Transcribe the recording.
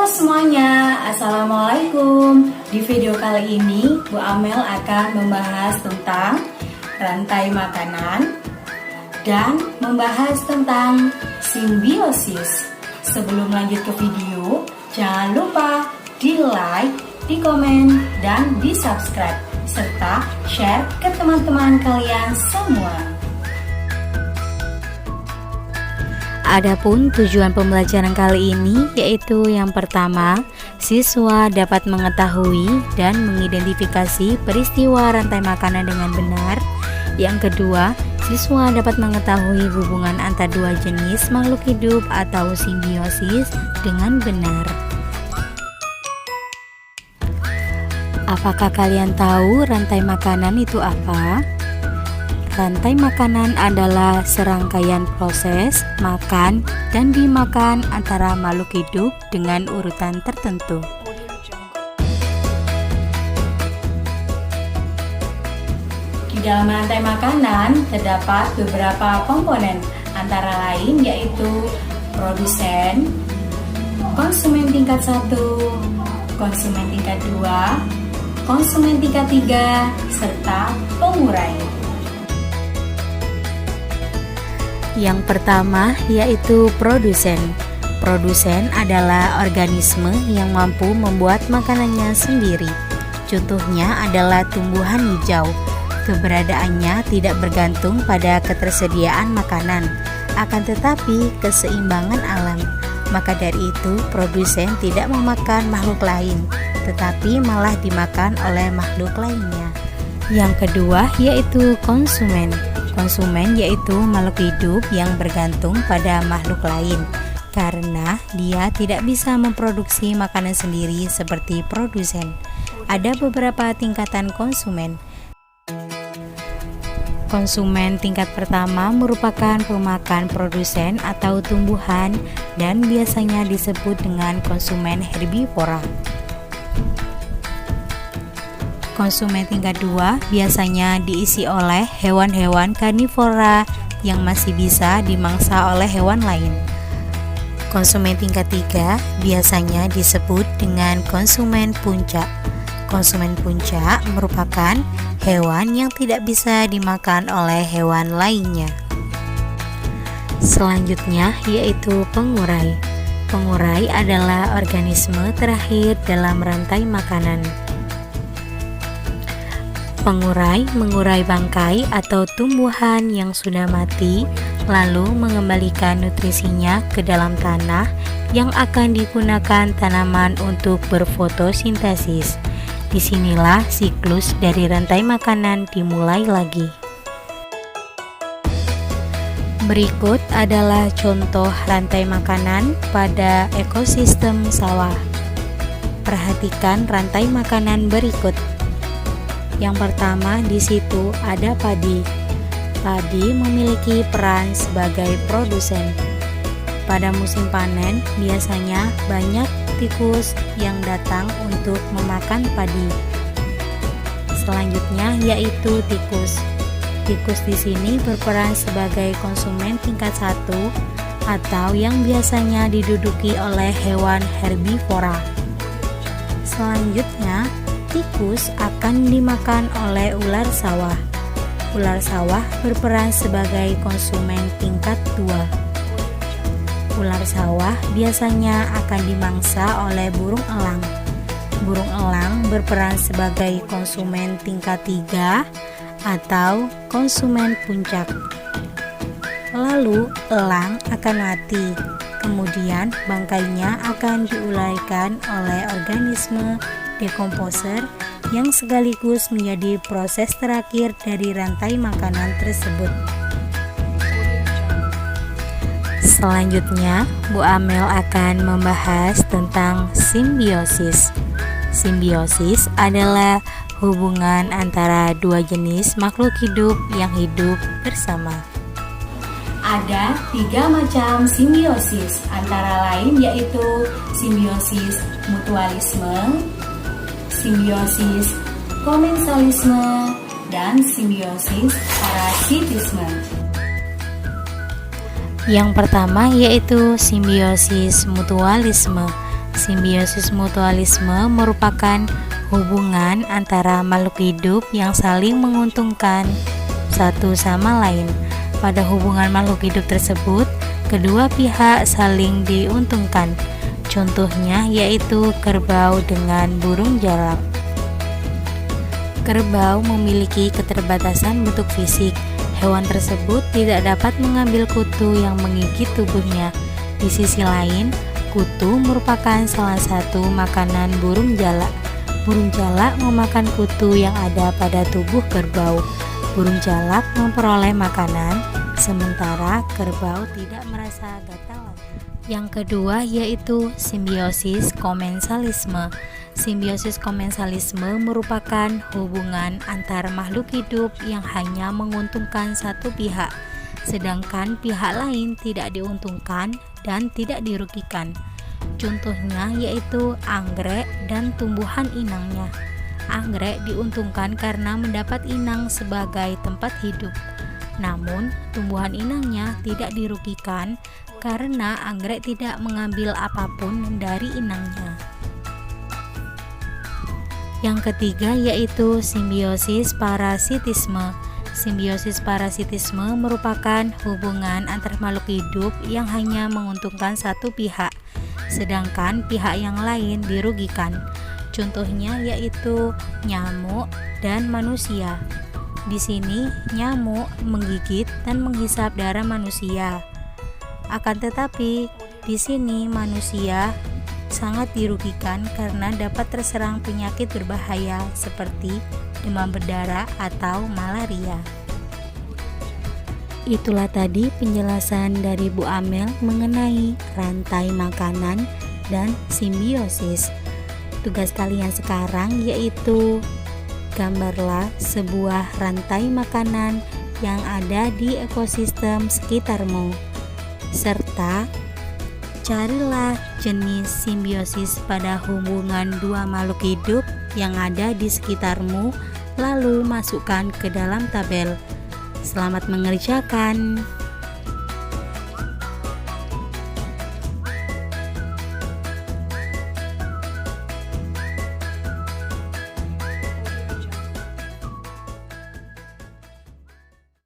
semuanya, Assalamualaikum. Di video kali ini Bu Amel akan membahas tentang rantai makanan dan membahas tentang simbiosis. Sebelum lanjut ke video, jangan lupa di like, di komen, dan di subscribe serta share ke teman-teman kalian semua. Adapun tujuan pembelajaran kali ini yaitu yang pertama, siswa dapat mengetahui dan mengidentifikasi peristiwa rantai makanan dengan benar. Yang kedua, siswa dapat mengetahui hubungan antar dua jenis makhluk hidup atau simbiosis dengan benar. Apakah kalian tahu rantai makanan itu apa? Rantai makanan adalah serangkaian proses makan dan dimakan antara makhluk hidup dengan urutan tertentu. Di dalam rantai makanan terdapat beberapa komponen, antara lain yaitu produsen, konsumen tingkat 1, konsumen tingkat 2, konsumen tingkat 3, serta pengurai. Yang pertama yaitu produsen. Produsen adalah organisme yang mampu membuat makanannya sendiri. Contohnya adalah tumbuhan hijau. Keberadaannya tidak bergantung pada ketersediaan makanan, akan tetapi keseimbangan alam. Maka dari itu, produsen tidak memakan makhluk lain, tetapi malah dimakan oleh makhluk lainnya. Yang kedua yaitu konsumen. Konsumen yaitu makhluk hidup yang bergantung pada makhluk lain karena dia tidak bisa memproduksi makanan sendiri seperti produsen. Ada beberapa tingkatan konsumen. Konsumen tingkat pertama merupakan pemakan produsen atau tumbuhan dan biasanya disebut dengan konsumen herbivora. Konsumen tingkat 2 biasanya diisi oleh hewan-hewan karnivora yang masih bisa dimangsa oleh hewan lain. Konsumen tingkat 3 biasanya disebut dengan konsumen puncak. Konsumen puncak merupakan hewan yang tidak bisa dimakan oleh hewan lainnya. Selanjutnya yaitu pengurai. Pengurai adalah organisme terakhir dalam rantai makanan. Pengurai mengurai bangkai atau tumbuhan yang sudah mati, lalu mengembalikan nutrisinya ke dalam tanah yang akan digunakan tanaman untuk berfotosintesis. Disinilah siklus dari rantai makanan dimulai lagi. Berikut adalah contoh rantai makanan pada ekosistem sawah. Perhatikan rantai makanan berikut. Yang pertama di situ ada padi. Padi memiliki peran sebagai produsen. Pada musim panen biasanya banyak tikus yang datang untuk memakan padi. Selanjutnya yaitu tikus. Tikus di sini berperan sebagai konsumen tingkat 1 atau yang biasanya diduduki oleh hewan herbivora. Selanjutnya tikus akan dimakan oleh ular sawah. Ular sawah berperan sebagai konsumen tingkat 2. Ular sawah biasanya akan dimangsa oleh burung elang. Burung elang berperan sebagai konsumen tingkat 3 atau konsumen puncak. Lalu elang akan mati. Kemudian bangkainya akan diuraikan oleh organisme dekomposer yang sekaligus menjadi proses terakhir dari rantai makanan tersebut. Selanjutnya, Bu Amel akan membahas tentang simbiosis. Simbiosis adalah hubungan antara dua jenis makhluk hidup yang hidup bersama. Ada 3 macam simbiosis, antara lain yaitu simbiosis mutualisme, simbiosis komensalisme, dan simbiosis parasitisme. Yang pertama yaitu simbiosis mutualisme. Simbiosis mutualisme merupakan hubungan antara makhluk hidup yang saling menguntungkan satu sama lain. Pada hubungan makhluk hidup tersebut, kedua pihak saling diuntungkan. Contohnya yaitu kerbau dengan burung jalak. Kerbau memiliki keterbatasan bentuk fisik. Hewan tersebut tidak dapat mengambil kutu yang menggigit tubuhnya. Di sisi lain, kutu merupakan salah satu makanan burung jalak. Burung jalak memakan kutu yang ada pada tubuh kerbau. Burung jalak memperoleh makanan, sementara kerbau tidak merasa gatal. Yang kedua yaitu simbiosis komensalisme. Simbiosis komensalisme merupakan hubungan antar makhluk hidup yang hanya menguntungkan satu pihak, sedangkan pihak lain tidak diuntungkan dan tidak dirugikan. Contohnya yaitu anggrek dan tumbuhan inangnya. Anggrek diuntungkan karena mendapat inang sebagai tempat hidup. Namun, tumbuhan inangnya tidak dirugikan karena anggrek tidak mengambil apapun dari inangnya. Yang ketiga yaitu simbiosis parasitisme. Simbiosis parasitisme merupakan hubungan antar makhluk hidup yang hanya menguntungkan satu pihak, sedangkan pihak yang lain dirugikan. Contohnya yaitu nyamuk dan manusia. Di sini nyamuk menggigit dan menghisap darah manusia. Akan tetapi di sini manusia sangat dirugikan karena dapat terserang penyakit berbahaya seperti demam berdarah atau malaria. Itulah tadi penjelasan dari Bu Amel mengenai rantai makanan dan simbiosis. Tugas kalian sekarang yaitu gambarlah sebuah rantai makanan yang ada di ekosistem sekitarmu, serta carilah jenis simbiosis pada hubungan dua makhluk hidup yang ada di sekitarmu, lalu masukkan ke dalam tabel. Selamat mengerjakan.